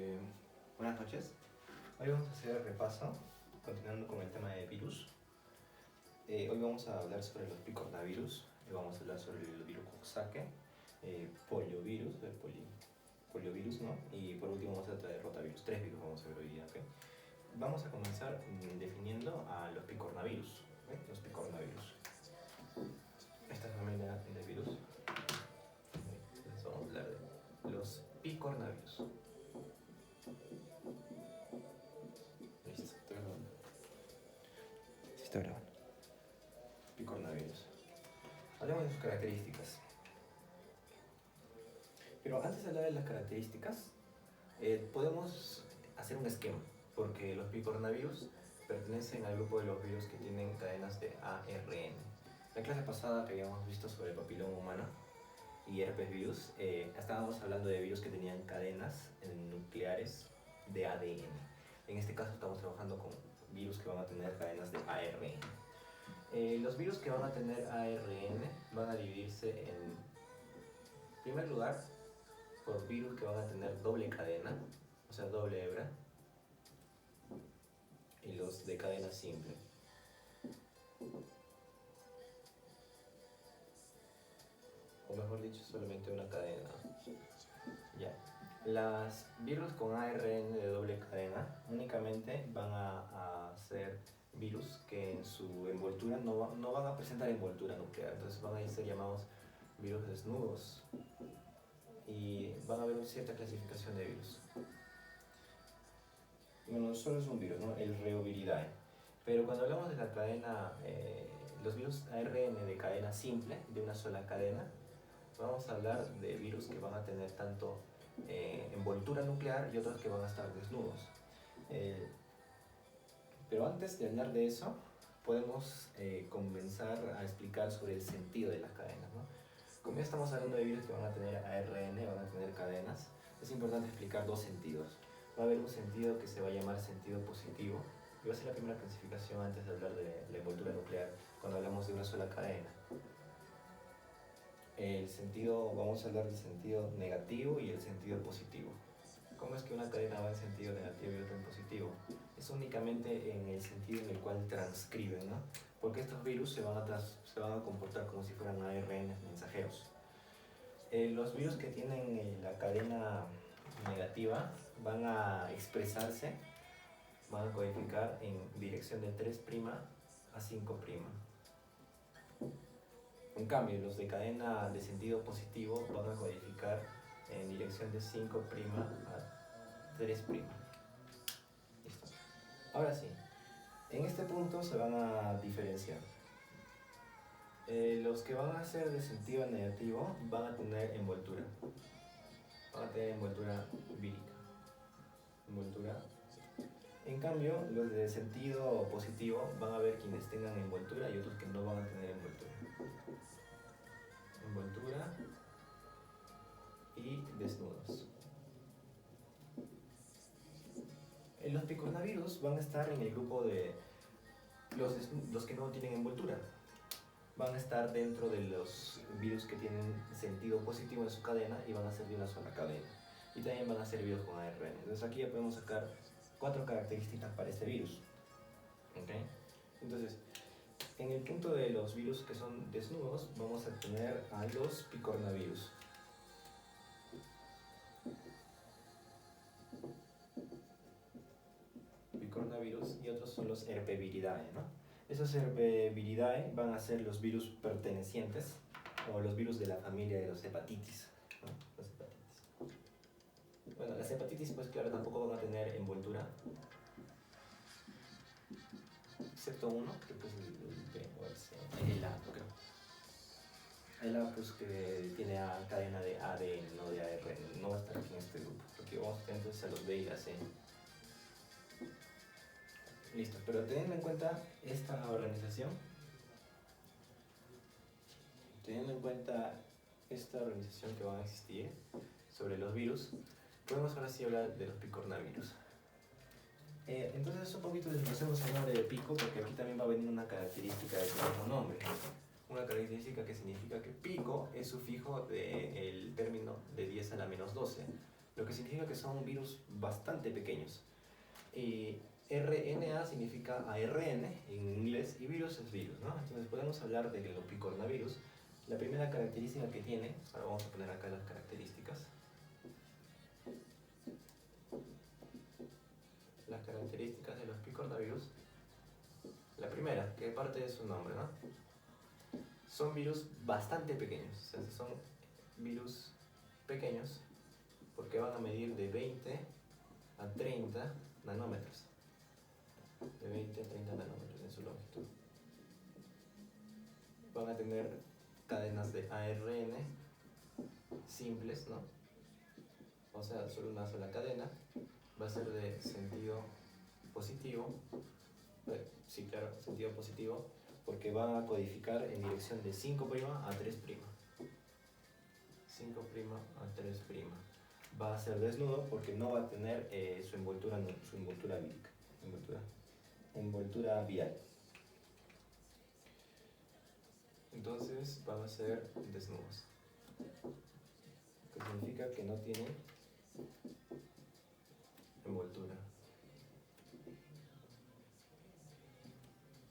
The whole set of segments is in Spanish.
Eh, Buenas noches. Hoy vamos a hacer el repaso, continuando con el tema de virus. Hoy vamos a hablar sobre los picornavirus, vamos a hablar sobre el virus Coxsackie, poliovirus, poliovirus, ¿no? Y por último vamos a traer rotavirus. 3 virus vamos a ver hoy día, ¿ok? Vamos a comenzar definiendo a los picornavirus, ¿ok? Los picornavirus. Esta familia de virus. Entonces vamos a hablar de los picornavirus. Listo, estoy grabando. Sí, está grabando. Picornavirus. Hablemos de sus características. Pero antes de hablar de las características, podemos hacer un esquema, porque los picornavirus pertenecen al grupo de los virus que tienen cadenas de ARN. La clase pasada que habíamos visto sobre el papiloma humano y herpes virus, estábamos hablando de virus que tenían cadenas nucleares de ADN. En este caso estamos trabajando con virus que van a tener cadenas de ARN. Los virus que van a tener ARN van a dividirse en primer lugar por virus que van a tener doble cadena, o sea, doble hebra, y los de cadena simple. O mejor dicho, solamente una cadena. Ya. Las virus con ARN de doble cadena únicamente van a ser virus que en su envoltura no van a presentar envoltura nuclear, entonces van a ser llamados virus desnudos y van a haber una cierta clasificación de virus. Bueno, solo es un virus, ¿no? El Reoviridae. Pero cuando hablamos de la cadena, los virus ARN de cadena simple, de una sola cadena, vamos a hablar de virus que van a tener tanto envoltura nuclear y otros que van a estar desnudos. Pero antes de hablar de eso, podemos comenzar a explicar sobre el sentido de las cadenas, ¿no? Como ya estamos hablando de virus que van a tener ARN, van a tener cadenas, es importante explicar dos sentidos. Va a haber un sentido que se va a llamar sentido positivo, y va a ser la primera clasificación antes de hablar de la envoltura nuclear, cuando hablamos de una sola cadena. Vamos a hablar del sentido negativo y el sentido positivo. ¿Cómo es que una cadena va en sentido negativo y otra en positivo? Es únicamente en el sentido en el cual transcriben, ¿no? Porque estos virus se van a comportar como si fueran ARN mensajeros. Los virus que tienen la cadena negativa van a expresarse, van a codificar en dirección de 3' a 5'. En cambio, los de cadena de sentido positivo van a codificar en dirección de 5' a 3'. Listo. Ahora sí, en este punto se van a diferenciar. Los que van a ser de sentido negativo van a tener envoltura. Van a tener envoltura vírica. En cambio, los de sentido positivo van a haber quienes tengan envoltura y otros que no van a tener envoltura y desnudos. Los picornavirus van a estar en el grupo de los que no tienen envoltura. Van a estar dentro de los virus que tienen sentido positivo en su cadena y van a ser de una sola cadena. Y también van a ser virus con ARN. Entonces aquí ya podemos sacar 4 características para este virus. ¿Okay? Entonces, en el punto de los virus que son desnudos, vamos a tener a los picornavirus. Picornavirus y otros son los Herpeviridae, ¿no? Esos Herpeviridae van a ser los virus pertenecientes o los virus de la familia de los hepatitis, ¿no? Las hepatitis. Bueno, las hepatitis, pues claro, tampoco van a tener envoltura, excepto uno, que pues el B o el A, creo. El A, pues que tiene cadena de ADN, no de ARN, no va a estar aquí en este grupo, porque vamos a tener entonces a los B y la C. Listo, pero teniendo en cuenta esta organización, que van a existir sobre los virus, podemos ahora sí hablar de los picornavirus. Entonces un poquito desglosemos el nombre de pico, porque aquí también va a venir una característica de su mismo nombre. Una característica que significa que pico es sufijo del término de 10 a la menos 12. Lo que que significa que son virus bastante pequeños. Y RNA significa ARN en inglés y virus es virus, ¿no? Entonces podemos hablar de los picornavirus. La primera característica que tiene, ahora vamos a poner acá las características. Las características de los picornavirus. La primera, que parte de su nombre, ¿no? Son virus bastante pequeños, o sea, son virus pequeños porque van a medir de 20 a 30 nanómetros. De 20 a 30 nanómetros en su longitud. Van a tener cadenas de ARN simples, ¿no? O sea, solo una sola cadena. Va a ser de sentido positivo. Sí, claro, sentido positivo, porque van a codificar en dirección de 5' a 3'. 5' a 3'. Va a ser desnudo porque no va a tener su envoltura vírica. Envoltura viral. Entonces van a ser desnudos. Que significa que no tiene envoltura.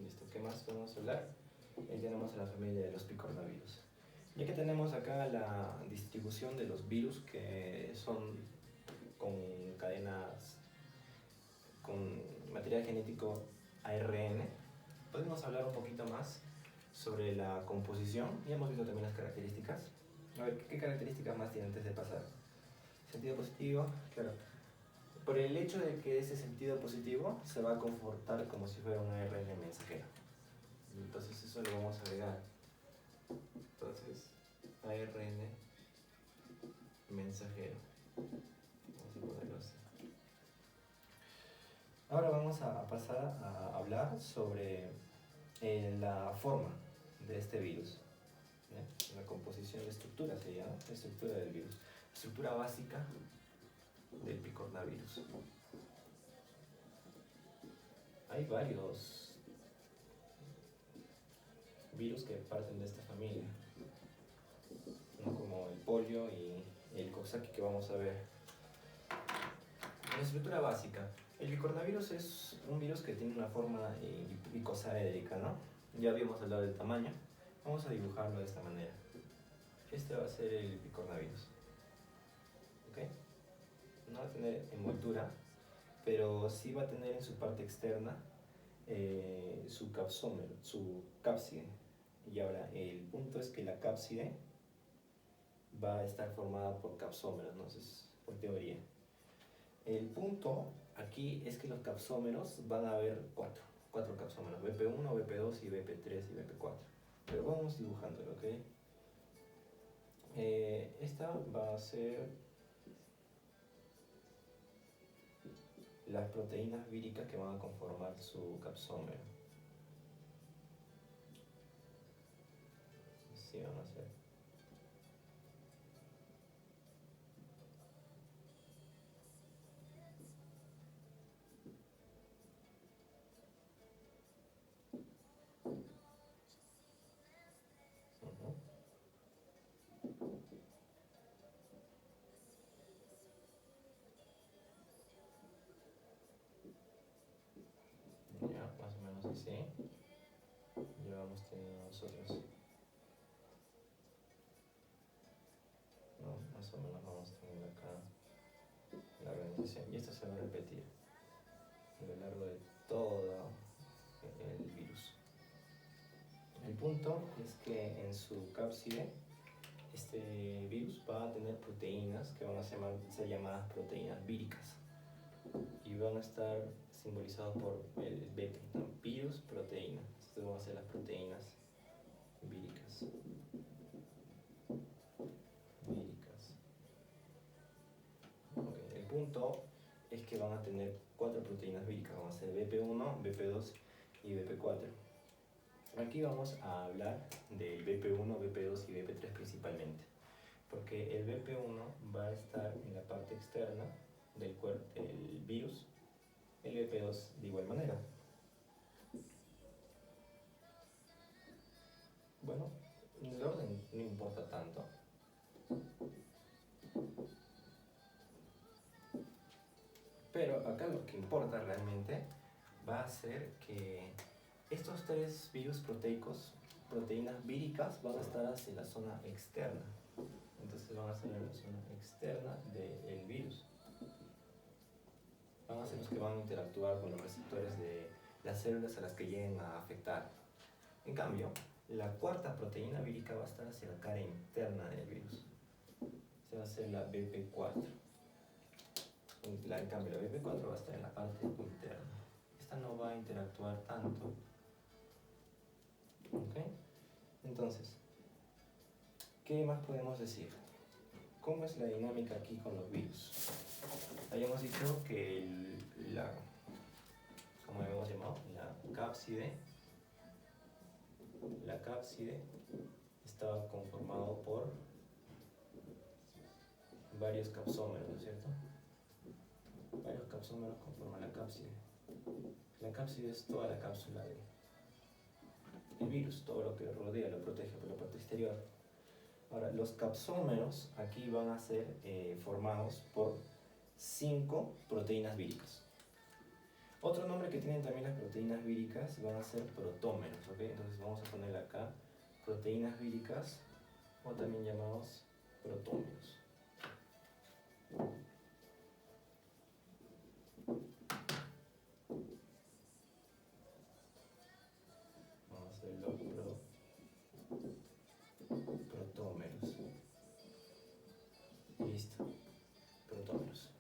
Listo, ¿qué más podemos hablar? Ahí tenemos a la familia de los picornavirus. Ya que tenemos acá la distribución de los virus que son con cadenas, con material genético ARN, podemos hablar un poquito más sobre la composición. Ya hemos visto también las características. A ver, ¿qué características más tiene antes de pasar? Sentido positivo, claro. Por el hecho de que ese sentido positivo se va a comportar como si fuera un ARN mensajero. Entonces eso lo vamos a agregar. Entonces, ARN mensajero. Vamos a ponerlo así. Ahora vamos a pasar a hablar sobre la forma de este virus. La composición, la estructura se llama, la estructura del virus. La estructura básica del picornavirus. Hay varios virus que parten de esta familia, ¿no? Como el polio y el coxsackie que vamos a ver. La estructura básica. El picornavirus es un virus que tiene una forma icosaédrica, ¿no? Ya habíamos hablado del tamaño. Vamos a dibujarlo de esta manera. Este va a ser el picornavirus. ¿Ok? No va a tener envoltura, pero sí va a tener en su parte externa su capsómero, su cápside. Y ahora, el punto es que la cápside va a estar formada por capsómeros, ¿no? Eso es por teoría. El punto aquí es que los capsómeros van a haber cuatro capsómeros, BP1, BP2 y BP3 y BP4. Pero vamos dibujándolo, ¿ok? Esta va a ser las proteínas víricas que van a conformar su capsómero. Así van a ser. Ya, más o menos así. Ya vamos teniendo nosotros. ¿No? Más o menos vamos teniendo acá la organización. Y esto se va a repetir a lo largo de todo el virus. El punto es que en su cápside este virus va a tener proteínas que van a ser llamadas proteínas víricas y van a estar simbolizados por el BP, ¿no? Virus, proteína. Estas van a ser las proteínas víricas. Okay. El punto es que van a tener 4 proteínas víricas, van a ser BP1, BP2 y BP4. Aquí vamos a hablar del BP1, BP2 y BP3 principalmente, porque el BP1 va a estar en la parte externa del virus, el BP2 de igual manera. Bueno, el orden no importa tanto. que importa realmente va a ser que estos tres virus proteicos, proteínas víricas, van a estar hacia la zona externa. Entonces van a estar en la zona externa del virus. Van a ser los que van a interactuar con los receptores de las células a las que lleguen a afectar. En cambio, la cuarta proteína vírica va a estar hacia la cara interna del virus. Se va a ser la BP4. En cambio, la BP4 va a estar en la parte interna. Esta no va a interactuar tanto. ¿Ok? Entonces, ¿qué más podemos decir? ¿Cómo es la dinámica aquí con los virus? Habíamos dicho que como hemos llamado, la cápside estaba conformado por varios capsómeros, ¿no es cierto? Varios capsómeros conforman la cápside. La cápside es toda la cápsula del virus, todo lo que lo rodea, lo protege por la parte exterior. Ahora, los capsómeros aquí van a ser formados por 5 proteínas víricas. Otro nombre que tienen también las proteínas víricas van a ser protómeros, ¿ok? Entonces vamos a poner acá proteínas víricas o también llamados protómeros. Vamos a hacer los protómeros. Listo, protómeros.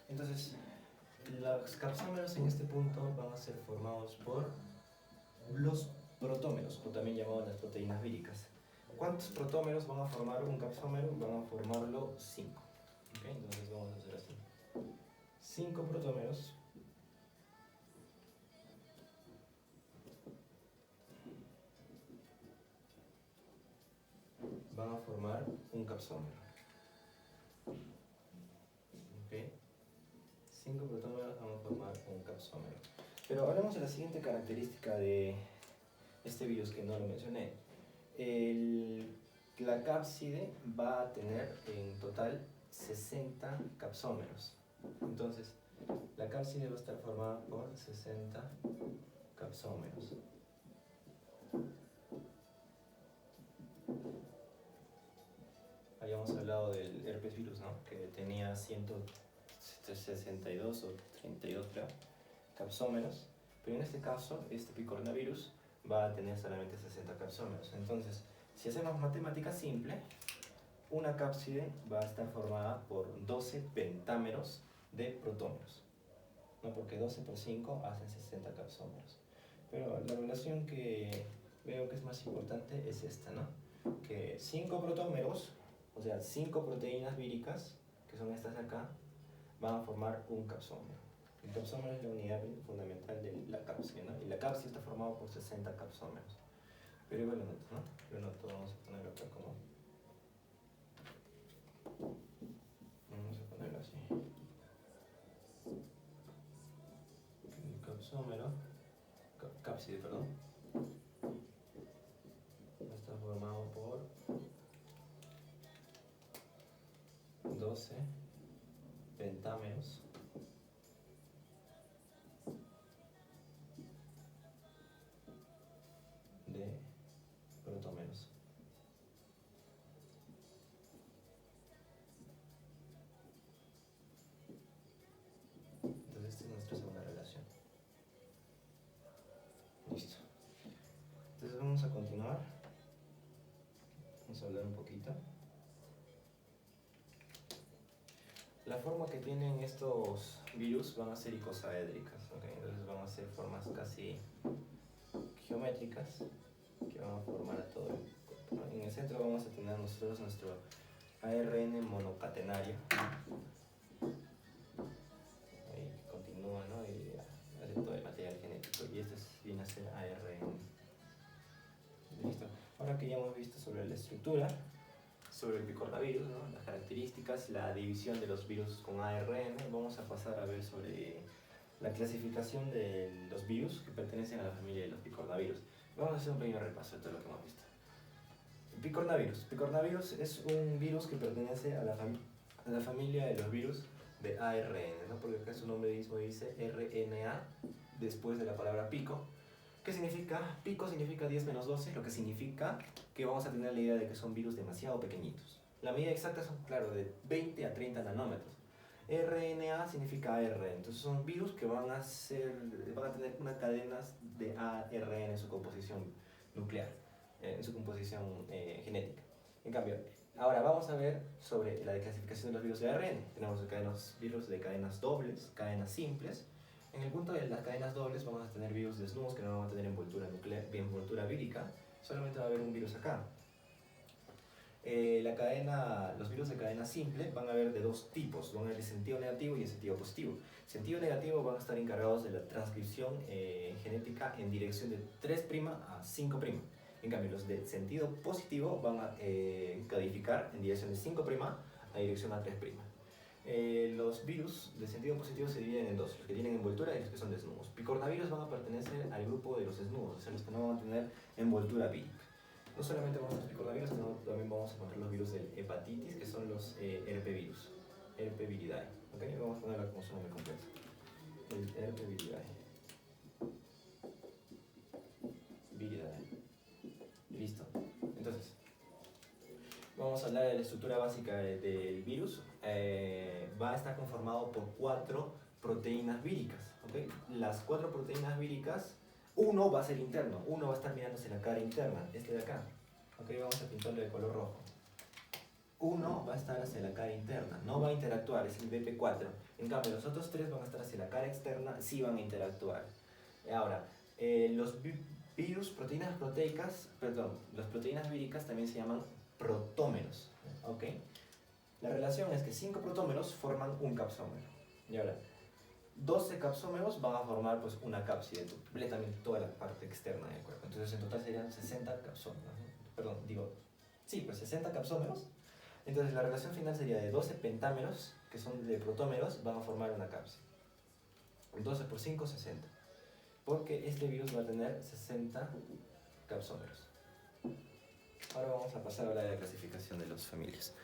Entonces, los capsómeros en este punto van a ser formados por los protómeros, o también llamados las proteínas víricas. ¿Cuántos protómeros van a formar un capsómero? Van a formarlo 5. ¿Okay? Entonces vamos a hacer así. 5 protómeros van a formar un capsómero. ¿Okay? 5 protómeros van a formar un capsómero. Pero hablemos de la siguiente característica de este virus que no lo mencioné. La cápside va a tener en total 60 capsómeros. Entonces, la cápside va a estar formada por 60 capsómeros. Habíamos hablado del herpes virus, ¿no? Que tenía 162 o 32 capsómeros, pero en este caso, este picornavirus va a tener solamente 60 capsómeros. Entonces, si hacemos matemática simple, una cápside va a estar formada por 12 pentámeros de protómeros, ¿no? Porque 12 por 5 hacen 60 capsómeros. Pero la relación que veo que es más importante es esta, ¿no? Que 5 protómeros, o sea, 5 proteínas víricas, que son estas de acá, van a formar un capsómero. El capsómero es la unidad fundamental de la cápside, ¿no? Y la cápside está formada por 60 capsómeros. Pero igual lo noto, ¿no? Lo noto, vamos a ponerlo acá como... Vamos a ponerlo así. El capsómero, cápside, perdón, está formado por 12 pentámeros de protómeros. Entonces esta es nuestra segunda relación. Listo. Entonces vamos a continuar. Vamos a hablar un poquito. La forma que tienen estos virus van a ser icosaédricas, ¿okay? Entonces van a ser formas casi geométricas que van a formar a todo el cuerpo, ¿no? En el centro vamos a tener nosotros nuestro ARN monocatenario. Ahí continúa, ¿no? Y hace todo el material genético. Y este viene a ser ARN. Listo. Ahora que ya hemos visto sobre la estructura, sobre el picornavirus, ¿no? Las características, la división de los virus con ARN, vamos a pasar a ver sobre la clasificación de los virus que pertenecen a la familia de los picornavirus. Vamos a hacer un pequeño repaso de todo lo que hemos visto. Picornavirus. Picornavirus es un virus que pertenece a la familia de los virus de ARN, ¿no? Porque acá su nombre mismo dice RNA después de la palabra pico. ¿Qué significa? Pico significa 10 menos 12, lo que significa que vamos a tener la idea de que son virus demasiado pequeñitos. La medida exacta son, claro, de 20 a 30 nanómetros. RNA significa ARN, entonces son virus que van a tener unas cadenas de ARN en su composición nuclear, en su composición genética. En cambio, ahora vamos a ver sobre la clasificación de los virus de ARN. Tenemos virus de cadenas dobles, cadenas simples. En el punto de las cadenas dobles vamos a tener virus desnudos que no van a tener envoltura nuclear, envoltura vírica, solamente va a haber un virus acá. Los virus de cadena simple van a haber de dos tipos, van a haber el sentido negativo y el sentido positivo. Sentido negativo van a estar encargados de la transcripción genética en dirección de 3' a 5'. En cambio, los de sentido positivo van a codificar en dirección de 5' a dirección a 3'. Los virus de sentido positivo se dividen en dos, los que tienen envoltura y los que son desnudos. Picornavirus van a pertenecer al grupo de los desnudos, o sea, los que no van a tener envoltura vírica. No solamente vamos a encontrar picornavirus, sino también vamos a encontrar los virus de hepatitis, que son los herpevirus, herpeviridae. ¿Okay? Vamos a ponerla como su nombre completo. El herpeviridae. Viridae. Listo. Entonces, vamos a hablar de la estructura básica del virus. Va a estar conformado por 4 proteínas víricas. ¿Okay? Las 4 proteínas víricas, uno va a ser interno, uno va a estar mirándose la cara interna, este de acá. Okay, vamos a pintarlo de color rojo. Uno va a estar hacia la cara interna, no va a interactuar, es el BP4. En cambio, los otros 3 van a estar hacia la cara externa, sí van a interactuar. Ahora, los virus, proteínas proteicas, perdón, las proteínas víricas también se llaman protómeros. ¿Okay? La relación es que 5 protómeros forman un capsómero. Y ahora, 12 capsómeros van a formar pues, una cápside, completamente toda la parte externa del cuerpo. Entonces, en total serían 60 capsómeros. Perdón, digo, sí, pues 60 capsómeros. Entonces, la relación final sería de 12 pentámeros, que son de protómeros, van a formar una cápside. 12 por 5, 60. Porque este virus va a tener 60 capsómeros. Ahora vamos a pasar a la clasificación de las familias.